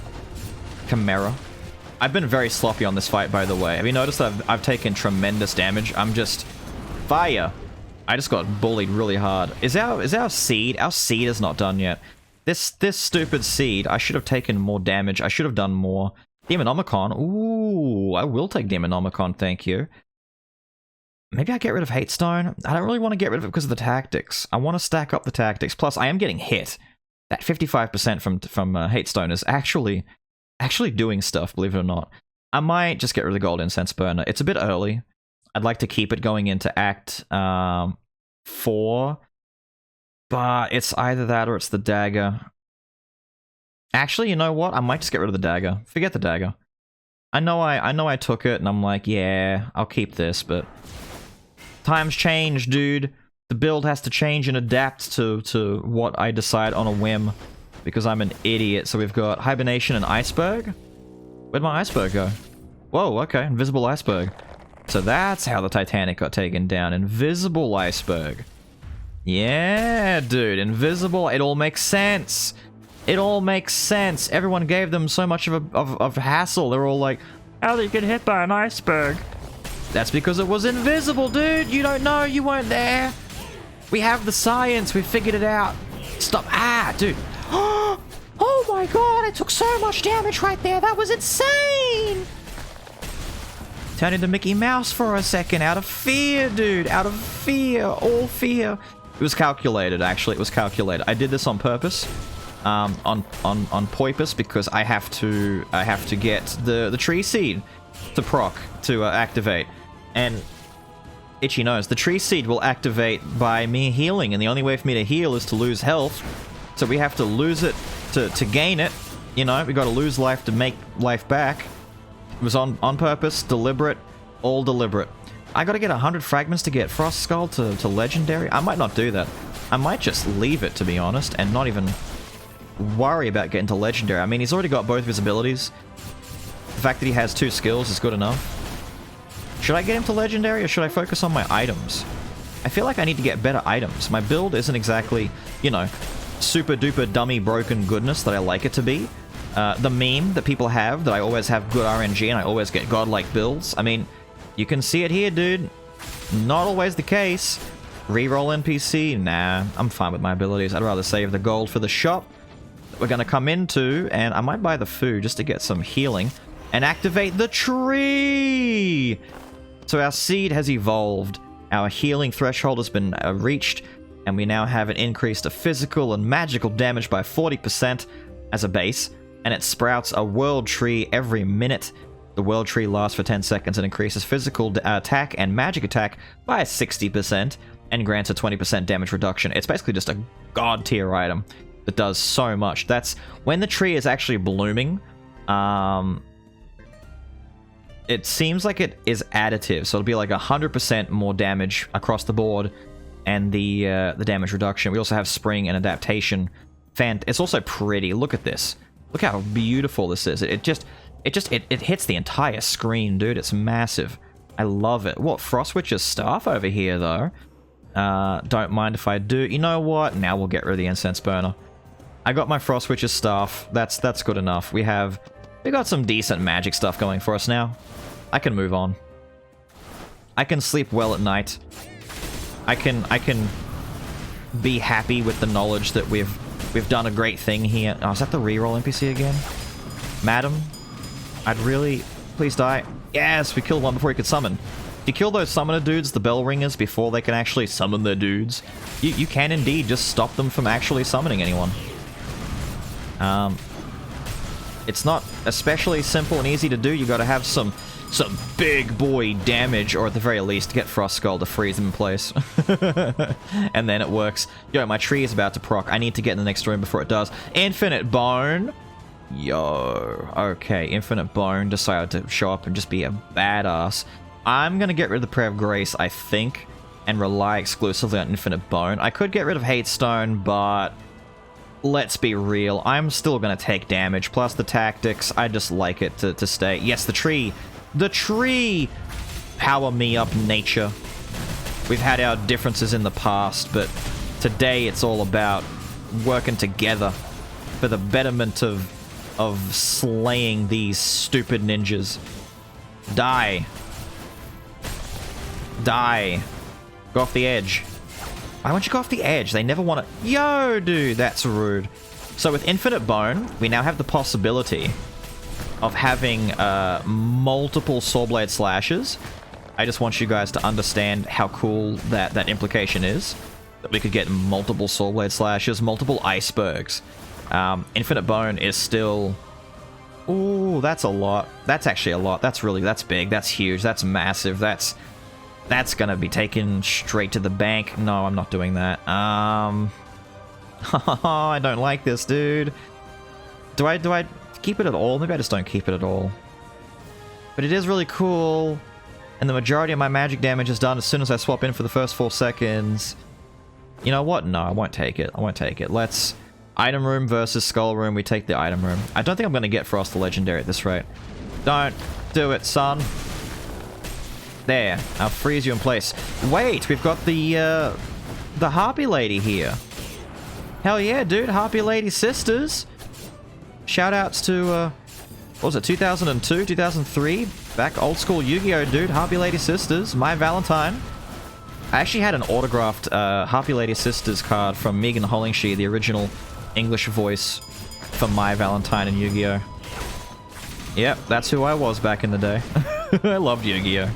Chimera. I've been very sloppy on this fight, by the way. Have you noticed that I've taken tremendous damage? I'm just... Fire! I just got bullied really hard. Is our seed? Our seed is not done yet. This stupid seed, I should have taken more damage. I should have done more. Demonomicon. Ooh, I will take Demonomicon, thank you. Maybe I get rid of Hate Stone. I don't really want to get rid of it because of the tactics. I want to stack up the tactics. Plus, I am getting hit. That 55% from Hate Stone is actually doing stuff, believe it or not. I might just get rid of the Gold Incense Burner. It's a bit early. I'd like to keep it going into Act 4. But it's either that or it's the dagger. Actually, you know what? I might just get rid of the dagger. Forget the dagger. I know I took it, and I'm like, yeah, I'll keep this, but... Times change, dude. The build has to change and adapt to what I decide on a whim. Because I'm an idiot. So we've got Hibernation and Iceberg. Where'd my iceberg go? Whoa, okay. Invisible iceberg. So that's how the Titanic got taken down. Invisible iceberg. Yeah, dude. Invisible. It all makes sense. It all makes sense. Everyone gave them so much of a hassle. They're all like, how did you get hit by an iceberg? That's because it was invisible, dude. You don't know. You weren't there. We have the science. We figured it out. Stop. Ah, dude. Oh my god, I took so much damage right there. That was insane. Turned into Mickey Mouse for a second out of fear, dude. Out of fear. All fear. It was calculated, actually. It was calculated. I did this on purpose. On Poipus because I have to get the tree seed to proc to activate, and itchy nose. The tree seed will activate by me healing, and the only way for me to heal is to lose health. So we have to lose it to gain it. You know, we got to lose life to make life back. It was on purpose, deliberate, all deliberate. I got to get 100 fragments to get Frost Skull to legendary. I might not do that. I might just leave it, to be honest, and not even worry about getting to legendary. I mean, he's already got both of his abilities. The fact that he has 2 skills is good enough. Should I get him to legendary, or should I focus on my items? I feel like I need to get better items. My build isn't exactly, you know, super duper dummy broken goodness that I like it to be. The meme that people have, that I always have good RNG and I always get godlike builds. I mean, you can see it here, dude. Not always the case. Reroll NPC? Nah, I'm fine with my abilities. I'd rather save the gold for the shop that we're going to come into, and I might buy the food just to get some healing and activate the tree. So our seed has evolved. Our healing threshold has been reached, and we now have an increase to physical and magical damage by 40% as a base, and it sprouts a world tree every minute. The world tree lasts for 10 seconds and increases physical attack and magic attack by 60% and grants a 20% damage reduction. It's basically just a god tier item that does so much. That's when the tree is actually blooming. It seems like it is additive, so it'll be like 100% more damage across the board, and the damage reduction. We also have spring and adaptation. It's also pretty. Look at this. Look how beautiful this is. It hits the entire screen, dude. It's massive. I love it. What, Frost Witch's staff over here, though? Don't mind if I do. You know what? Now we'll get rid of the incense burner. I got my Frost Witch's staff. That's good enough. We got some decent magic stuff going for us now. I can move on. I can sleep well at night. I can be happy with the knowledge that we've done a great thing here. Oh, is that the reroll NPC again? Madam? I'd really... Please die. Yes, we killed one before he could summon. If you kill those summoner dudes, the bell ringers, before they can actually summon their dudes, you can indeed just stop them from actually summoning anyone. It's not especially simple and easy to do. You gotta have some big boy damage, or at the very least get Frost Skull to freeze them in place. And then it works. Yo, my tree is about to proc. I need to get in the next room before it does. Infinite Bone. Yo. Okay, Infinite Bone decided to show up and just be a badass. I'm gonna get rid of the Prayer of Grace, I think, and rely exclusively on Infinite Bone. I could get rid of Hate Stone, but let's be real. I'm still gonna take damage, plus the tactics. I just like it to stay. Yes, the tree. The tree! Power me up, nature. We've had our differences in the past, but today it's all about working together for the betterment of slaying these stupid ninjas. Die. Die. Go off the edge. Why won't you go off the edge? They never want to... Yo, dude, that's rude. So with Infinite Bone, we now have the possibility of having multiple Sawblade slashes. I just want you guys to understand how cool that implication is. That we could get multiple Sawblade slashes, multiple icebergs. Infinite Bone is still... Ooh, that's a lot. That's actually a lot. That's big. That's huge. That's massive. That's gonna be taken straight to the bank. No, I'm not doing that. I don't like this, dude. Do I keep it at all? Maybe I just don't keep it at all. But it is really cool. And the majority of my magic damage is done as soon as I swap in for the first 4 seconds. You know what? No, I won't take it. I won't take it. Let's... Item room versus skull room. We take the item room. I don't think I'm going to get Frost the Legendary at this rate. Don't do it, son. There. I'll freeze you in place. Wait, we've got the Harpy Lady here. Hell yeah, dude. Harpy Lady sisters. Shoutouts to, what was it, 2002, 2003? Back old school Yu-Gi-Oh, dude. Harpy Lady sisters. My Valentine. I actually had an autographed Harpy Lady sisters card from Megan Hollingshire, the original English voice for My Valentine and Yu-Gi-Oh. Yep, that's who I was back in the day. I loved Yu-Gi-Oh.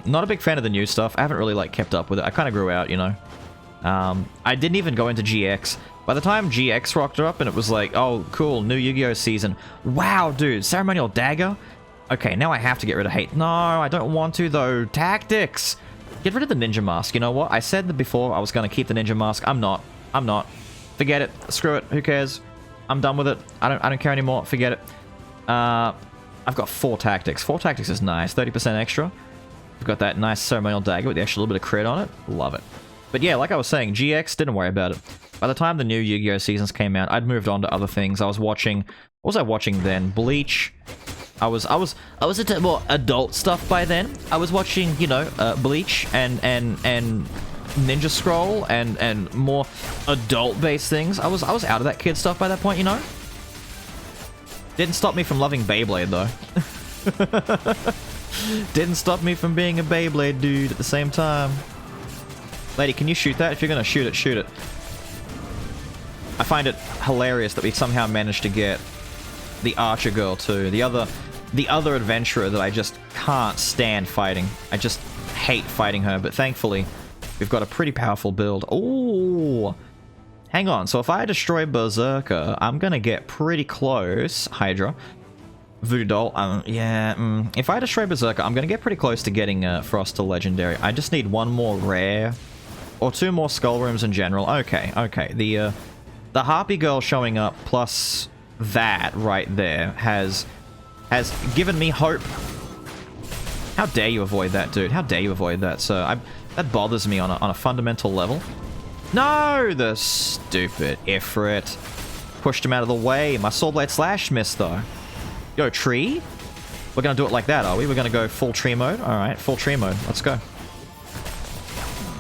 Not a big fan of the new stuff. I haven't really, like, kept up with it. I kind of grew out, you know. I didn't even go into GX. By the time GX rocked up and it was like, oh, cool, new Yu-Gi-Oh season. Wow, dude, Ceremonial Dagger? Okay, now I have to get rid of hate. No, I don't want to, though. Tactics! Get rid of the Ninja Mask. You know what? I said that before I was going to keep the Ninja Mask. I'm not. I'm not. Forget it. Screw it. Who cares? I'm done with it. I don't care anymore. Forget it. I've got 4 tactics. 4 tactics is nice. 30% extra. We've got that nice Ceremonial Dagger with the extra little bit of crit on it. Love it. But yeah, like I was saying, GX, didn't worry about it. By the time the new Yu-Gi-Oh seasons came out, I'd moved on to other things. I was watching... What was I watching then? Bleach. I was into more adult stuff by then. I was watching, you know, Bleach and Ninja Scroll and more adult-based things. I was out of that kid stuff by that point, you know? Didn't stop me from loving Beyblade, though. Didn't stop me from being a Beyblade dude at the same time. Lady, can you shoot that? If you're gonna shoot it, shoot it. I find it hilarious that we somehow managed to get the Archer girl, too. The other adventurer that I just can't stand fighting. I just hate fighting her, but thankfully, we've got a pretty powerful build. Ooh! Hang on, so if I destroy Berserker, I'm gonna get pretty close. Hydra. Voodoo Doll, yeah, if I destroy Berserker, I'm gonna get pretty close to getting Frost to Legendary. I just need 1 more rare, or 2 more Skull Rooms in general. Okay, okay, the Harpy Girl showing up, plus that right there, has given me hope. How dare you avoid that, dude? How dare you avoid that, sir? That bothers me on a fundamental level. No! The stupid Ifrit. Pushed him out of the way. My Sawblade Slash missed, though. Yo, tree? We're gonna do it like that, are we? We're gonna go full tree mode? Alright, full tree mode. Let's go.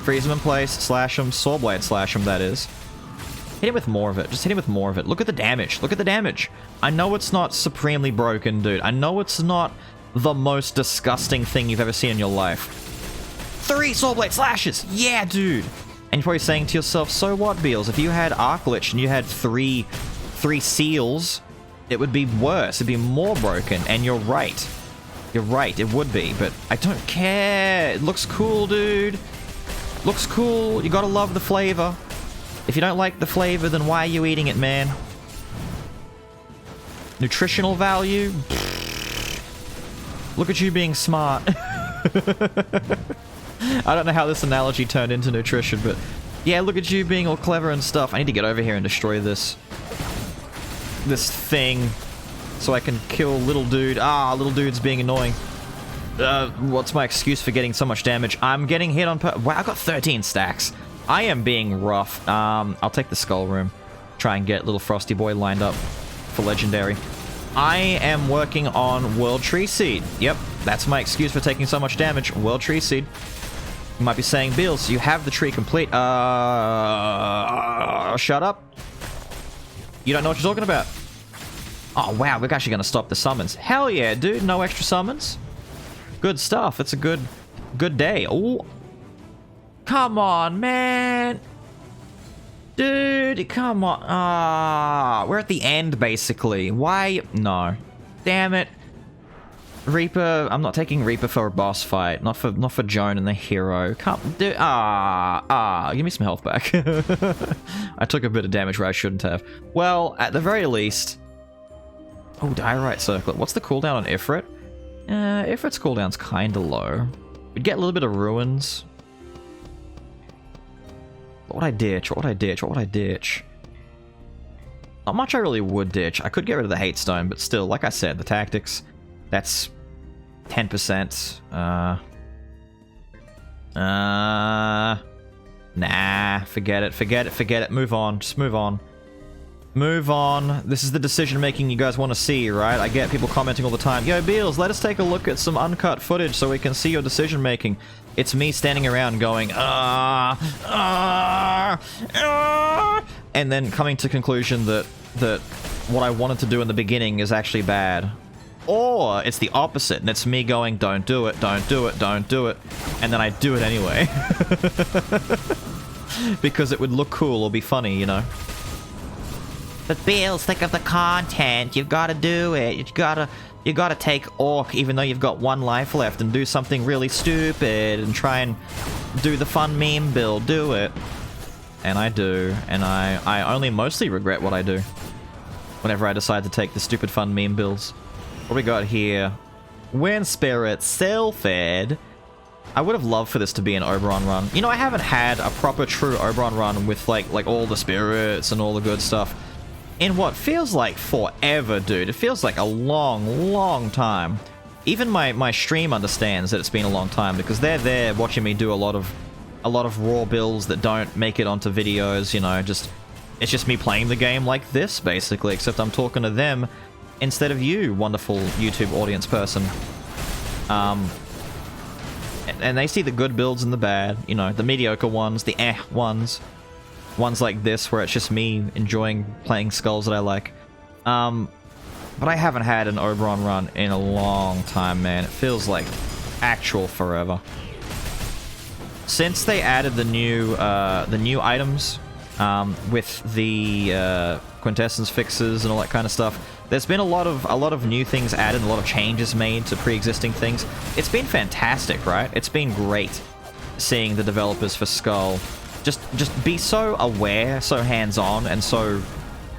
Freeze him in place, slash him, Sawblade slash him, that is. Hit him with more of it. Just hit him with more of it. Look at the damage. Look at the damage. I know it's not supremely broken, dude. I know it's not the most disgusting thing you've ever seen in your life. 3 Sawblade slashes! Yeah, dude! And you're probably saying to yourself, so what, Beelz? If you had Arc Lich and you had three seals, it would be worse. It'd be more broken. And you're right. You're right, it would be. But I don't care. It looks cool, dude. Looks cool. You gotta love the flavor. If you don't like the flavor, then why are you eating it, man? Nutritional value? Look at you being smart. I don't know how this analogy turned into nutrition, but yeah, look at you being all clever and stuff. I need to get over here and destroy this thing so I can kill little dude. Ah, little dude's being annoying. What's my excuse for getting so much damage? I'm getting hit on wow, I got 13 stacks. I am being rough. I'll take the Skull Room. Try and get little Frosty Boy lined up for Legendary. I am working on World Tree Seed. Yep, that's my excuse for taking so much damage. World Tree Seed. You might be saying, Beelz, you have the tree complete. Shut up. You don't know what you're talking about. Oh, wow, we're actually going to stop the summons. Hell yeah, dude. No extra summons. Good stuff. It's a good day. Oh. Come on, man. Dude, come on. Ah, we're at the end, basically. Why? No. Damn it. Reaper. I'm not taking Reaper for a boss fight. Not for Joan and the hero. Come, dude. Give me some health back. I took a bit of damage where I shouldn't have. Well, at the very least. Oh, Diorite Circlet. What's the cooldown on Ifrit? Ifrit's cooldown's kinda low. We'd get a little bit of ruins. What would I ditch? What would I ditch? What would I ditch? Not much I really would ditch. I could get rid of the hate stone, but still, like I said, the tactics, that's 10%. Nah, forget it. Move on. Just move on. Move on. This is the decision making you guys want to see, right? I get people commenting all the time, yo, Beelz, let us take a look at some uncut footage so we can see your decision making. It's me standing around going, and then coming to conclusion that what I wanted to do in the beginning is actually bad. Or it's the opposite, and it's me going, don't do it, don't do it, don't do it, and then I do it anyway. Because it would look cool or be funny, you know? But Beelz, think of the content, you've got to do it, you gotta take Orc even though you've got 1 life left and do something really stupid and try and do the fun meme build, do it. And I do, and I only mostly regret what I do whenever I decide to take the stupid fun meme builds. What we got here? Wind Spirit, Self-Ed. I would have loved for this to be an Oberon run. You know, I haven't had a proper true Oberon run with like all the spirits and all the good stuff in what feels like forever, dude. It feels like a long time. Even my stream understands that it's been a long time because they're there watching me do a lot of raw builds that don't make it onto videos, you know, it's just me playing the game like this, basically, except I'm talking to them instead of you, wonderful YouTube audience person. And they see the good builds and the bad, you know, the mediocre ones, the ones like this where it's just me enjoying playing skulls that I like. But I haven't had an Oberon run in a long time, man. It feels like actual forever. Since they added the new items with the quintessence fixes and all that kind of stuff, there's been a lot of new things added, a lot of changes made to pre-existing things. It's been fantastic, right? It's been great seeing the developers for Skul just be so aware, so hands-on, and so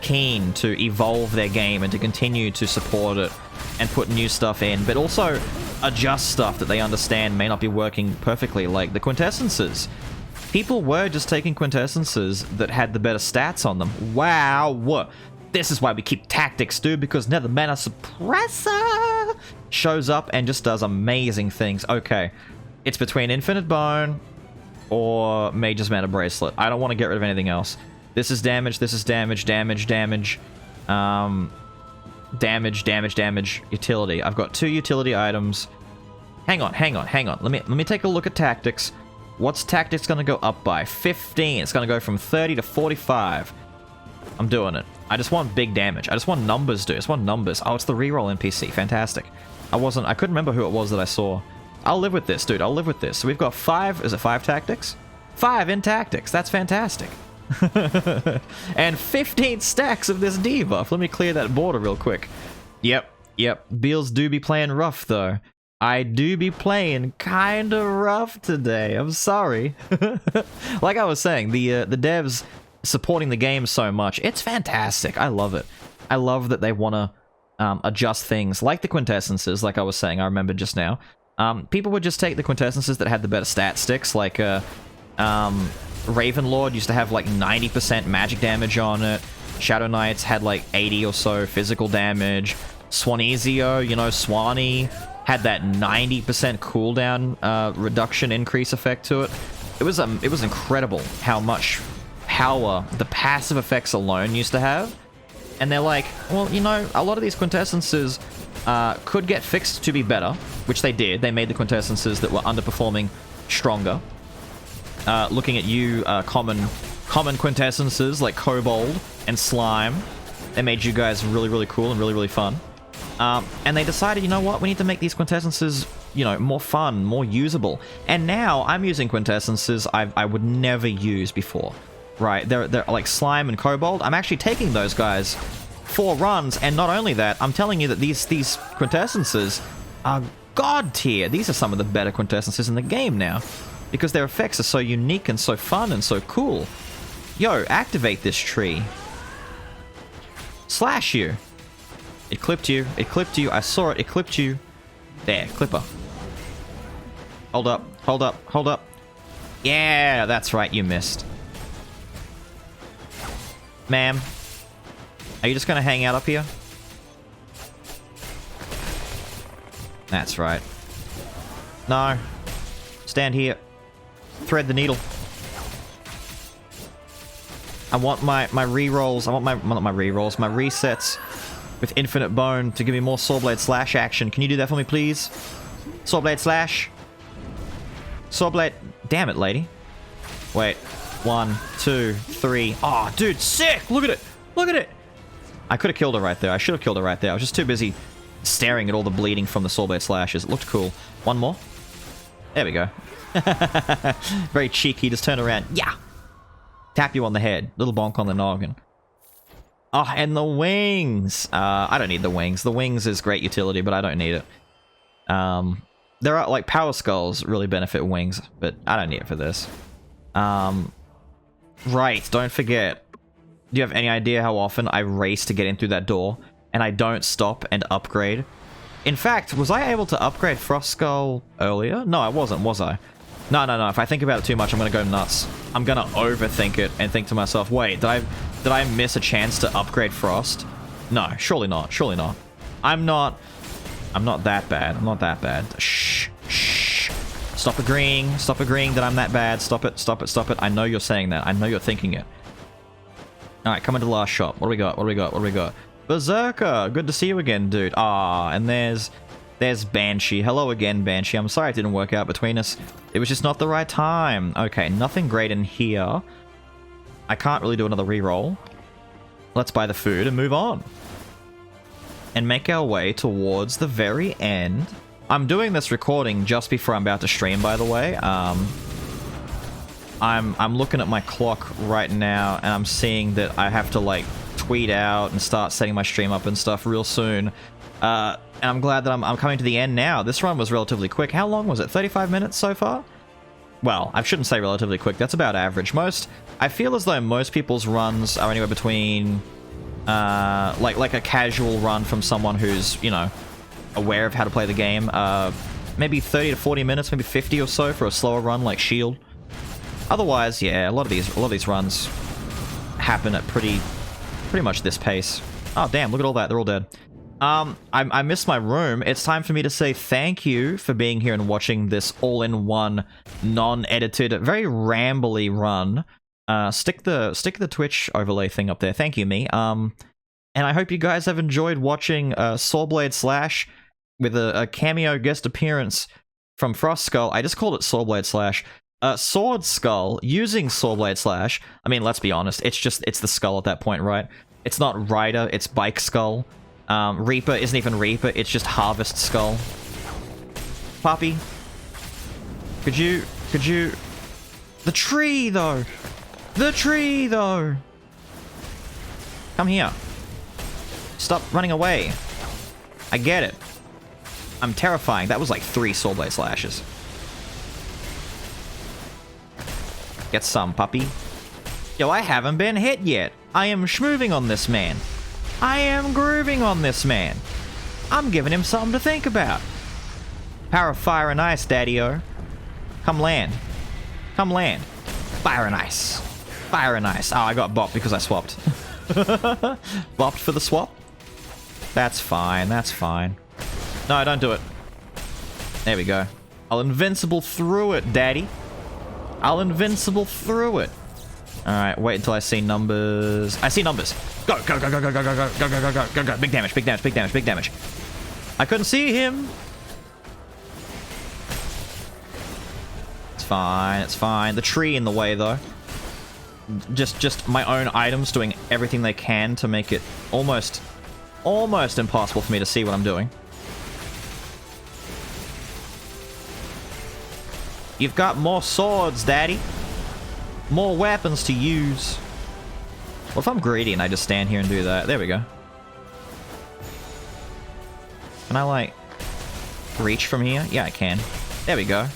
keen to evolve their game and to continue to support it and put new stuff in, but also adjust stuff that they understand may not be working perfectly, like the quintessences. People were just taking quintessences that had the better stats on them. Wow! This is why we keep tactics, dude, because Nether Mana Suppressor shows up and just does amazing things. Okay, it's between Infinite Bone or Mage's Mana Bracelet. I don't want to get rid of anything else. This is damage, this is damage, damage, utility. I've got 2 utility items. Hang on. Let me take a look at tactics. What's tactics gonna go up by? 15. It's gonna go from 30 to 45. I'm doing it. I just want big damage. I just want numbers, dude. I just want numbers. Oh, it's the reroll NPC. Fantastic. I couldn't remember who it was that I saw. I'll live with this, dude. I'll live with this. So we've got 5, is it 5 tactics? 5 in tactics. That's fantastic. And 15 stacks of this debuff. Let me clear that border real quick. Yep. Beelz do be playing rough, though. I do be playing kinda rough today. I'm sorry. Like I was saying, the devs supporting the game so much. It's fantastic. I love it. I love that they want to adjust things like the quintessences, like I was saying, I remember just now. People would just take the quintessences that had the better stat sticks, like Ravenlord used to have like 90% magic damage on it. Shadow Knights had like 80 or so physical damage. Swanezio, you know, Swanee had that 90% cooldown reduction increase effect to it. It was incredible how much power the passive effects alone used to have. And they're like, well, you know, a lot of these quintessences could get fixed to be better, which they did. They made the quintessences that were underperforming stronger. Looking at you, common quintessences like Kobold and Slime, they made you guys really cool and really fun. And they decided, you know what, we need to make these quintessences, you know, more fun, more usable. And now I'm using quintessences I would never use before. Right, they're like Slime and Kobold. I'm actually taking those guys for runs, and not only that, I'm telling you that these quintessences are god tier. These are some of the better quintessences in the game now, because their effects are so unique and so fun and so cool. Yo, activate this tree. Slash you. It clipped you. It clipped you. I saw it. It clipped you. There, clipper. Hold up. Hold up. Hold up. Yeah, that's right. You missed. Ma'am. Are you just gonna hang out up here? That's right. No. Stand here. Thread the needle. I want my rerolls. I want not my rerolls, my resets with infinite bone to give me more Sawblade slash action. Can you do that for me, please? Sawblade slash. Sawblade. Damn it, lady. Wait. 1, 2, 3. Oh, dude, sick! Look at it! Look at it! I could have killed her right there. I should have killed her right there. I was just too busy staring at all the bleeding from the Sawblade slashes. It looked cool. One more. There we go. Very cheeky. Just turn around. Yeah! Tap you on the head. Little bonk on the noggin. Oh, and the wings! I don't need the wings. The wings is great utility, but I don't need it. There are, like, power skulls really benefit wings, but I don't need it for this. Right, don't forget. Do you have any idea how often I race to get in through that door, and I don't stop and upgrade? In fact, was I able to upgrade Frost Skull earlier? No, I wasn't, was I? No. If I think about it too much, I'm gonna go nuts. I'm gonna overthink it and think to myself, wait, did I miss a chance to upgrade Frost? No, surely not. Surely not. I'm not that bad. I'm not that bad. Shh. Stop agreeing that I'm that bad. Stop it. I know you're saying that. I know you're thinking it. Alright, come into the last shop. What do we got? Berserker! Good to see you again, dude. Ah, and there's Banshee. Hello again, Banshee. I'm sorry it didn't work out between us. It was just not the right time. Okay, nothing great in here. I can't really do another reroll. Let's buy the food and move on. And make our way towards the very end. I'm doing this recording just before I'm about to stream, by the way. I'm looking at my clock right now, and I'm seeing that I have to, like, tweet out and start setting my stream up and stuff real soon. And I'm glad that I'm coming to the end now. This run was relatively quick. How long was it? 35 minutes so far? Well, I shouldn't say relatively quick. That's about average. I feel as though most people's runs are anywhere between, like a casual run from someone who's, you know, aware of how to play the game. Maybe 30 to 40 minutes, maybe 50 or so for a slower run like Shield. Otherwise, yeah, a lot of these runs happen at pretty much this pace. Oh damn, look at all that, they're all dead. I missed my room. It's time for me to say thank you for being here and watching this all-in-one, non-edited, very rambly run. Stick the Twitch overlay thing up there. Thank you, me. And I hope you guys have enjoyed watching Sawblade Slash with a cameo guest appearance from Frost Skull. I just called it Sawblade Slash. Sword Skull using Sawblade Slash. I mean, let's be honest. It's the skull at that point, right? It's not Rider. It's Bike Skull. Reaper isn't even Reaper. It's just Harvest Skull. Poppy, could you? The tree though. The tree though. Come here. Stop running away. I get it. I'm terrifying. That was like 3 Sawblade Slashes. Get some, puppy. Yo, I haven't been hit yet. I am schmoving on this man. I am grooving on this man. I'm giving him something to think about. Power of fire and ice, daddy-o. Come land. Come land. Fire and ice. Fire and ice. Oh, I got bopped because I swapped. Bopped for the swap? That's fine, that's fine. No, don't do it. There we go. I'll invincible through it, daddy. I'll invincible through it. Alright, wait until I see numbers. I see numbers. Go. Big damage, big damage, big damage, big damage. I couldn't see him. It's fine, it's fine. The tree in the way, though. Just my own items doing everything they can to make it almost impossible for me to see what I'm doing. You've got more swords, daddy. More weapons to use. Well, if I'm greedy and I just stand here and do that... There we go. Can I, like, reach from here? Yeah, I can. There we go.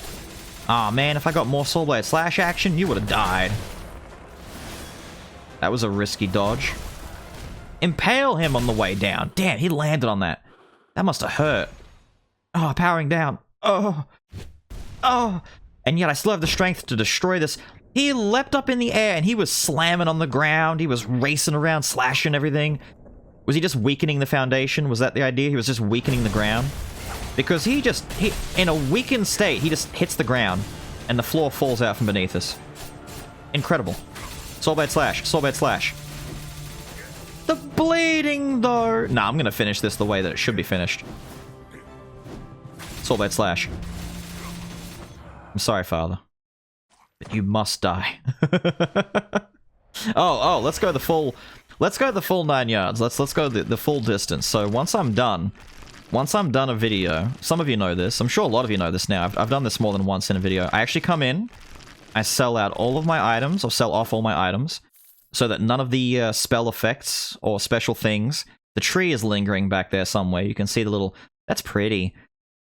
Aw, man, if I got more Sawblade Slash action, you would have died. That was a risky dodge. Impale him on the way down. Damn, he landed on that. That must have hurt. Oh, powering down. Oh. And yet I still have the strength to destroy this. He leapt up in the air and he was slamming on the ground. He was racing around, slashing everything. Was he just weakening the foundation? Was that the idea? He was just weakening the ground? Because he in a weakened state, he just hits the ground, and the floor falls out from beneath us. Incredible. Sawblade slash. Sawblade slash. The bleeding, though. Nah, I'm gonna finish this the way that it should be finished. Sawblade slash. I'm sorry, Father. But you must die. oh, let's go the full... Let's go the full 9 yards. Let's go the full distance. So once I'm done a video, some of you know this. I'm sure a lot of you know this now. I've done this more than once in a video. I actually come in, I sell out all of my items, or sell off all my items, so that none of the spell effects or special things. The tree is lingering back there somewhere. You can see the little... That's pretty.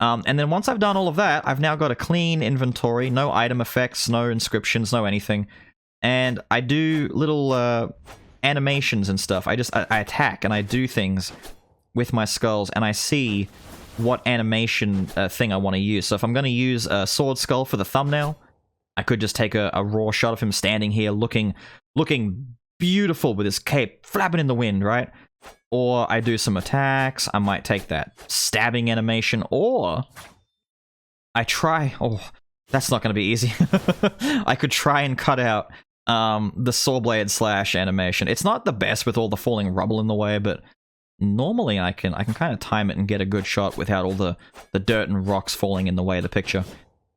And then once I've done all of that, I've now got a clean inventory, no item effects, no inscriptions, no anything. And I do little animations and stuff. I attack and I do things with my skulls, and I see what animation thing I want to use. So if I'm going to use a sword skull for the thumbnail, I could just take a raw shot of him standing here looking beautiful with his cape flapping in the wind, right? Or I do some attacks. I might take that stabbing animation, or I try... Oh, that's not going to be easy. I could try and cut out the Sawblade slash animation. It's not the best with all the falling rubble in the way, but normally I can kind of time it and get a good shot without all the dirt and rocks falling in the way of the picture.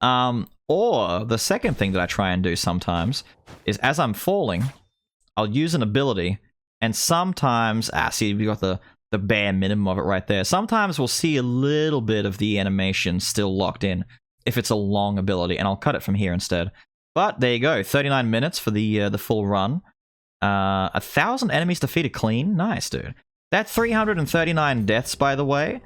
Or the second thing that I try and do sometimes is, as I'm falling, I'll use an ability, and sometimes... see, we got the bare minimum of it right there. Sometimes we'll see a little bit of the animation still locked in, if it's a long ability, and I'll cut it from here instead. But there you go, 39 minutes for the full run. 1,000 enemies defeated clean. Nice, dude. That 339 deaths, by the way,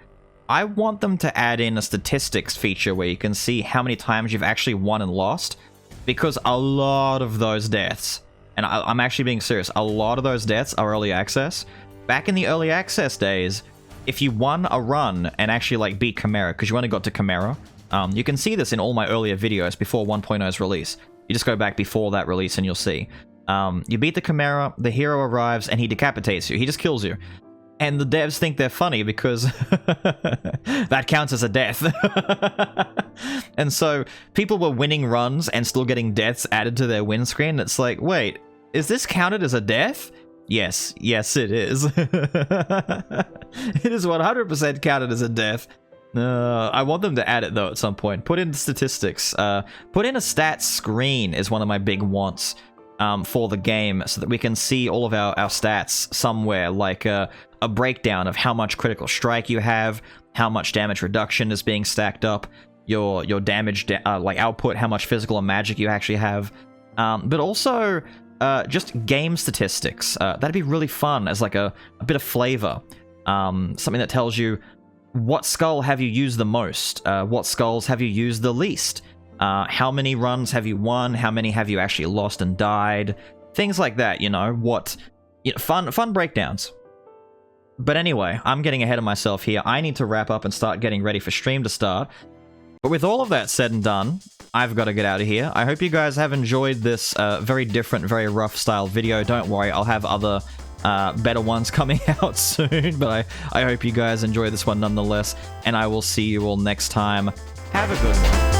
I want them to add in a statistics feature where you can see how many times you've actually won and lost, because a lot of those deaths, and I'm actually being serious, a lot of those deaths are early access. Back in the early access days, if you won a run and actually like beat Chimera, because you only got to Chimera, you can see this in all my earlier videos before 1.0's release. You just go back before that release and you'll see. You beat the Chimera, the hero arrives, and he decapitates you. He just kills you. And the devs think they're funny because that counts as a death. And so people were winning runs and still getting deaths added to their win screen. It's like, wait, is this counted as a death? Yes, it is. It is 100% counted as a death. I want them to add it though at some point. Put in statistics. Put in a stats screen is one of my big wants for the game, so that we can see all of our stats somewhere, like a breakdown of how much critical strike you have, how much damage reduction is being stacked up, your damage like output, how much physical and magic you actually have, but also just game statistics. That'd be really fun as like a bit of flavor. Something that tells you what skull have you used the most, what skulls have you used the least, how many runs have you won, how many have you actually lost and died, things like that, you know, fun breakdowns. But anyway, I'm getting ahead of myself here. I need to wrap up and start getting ready for stream to start. But with all of that said and done, I've got to get out of here. I hope you guys have enjoyed this very different, very rough style video. Don't worry, I'll have other better ones coming out soon, but I hope you guys enjoy this one nonetheless, and I will see you all next time. Have a good one.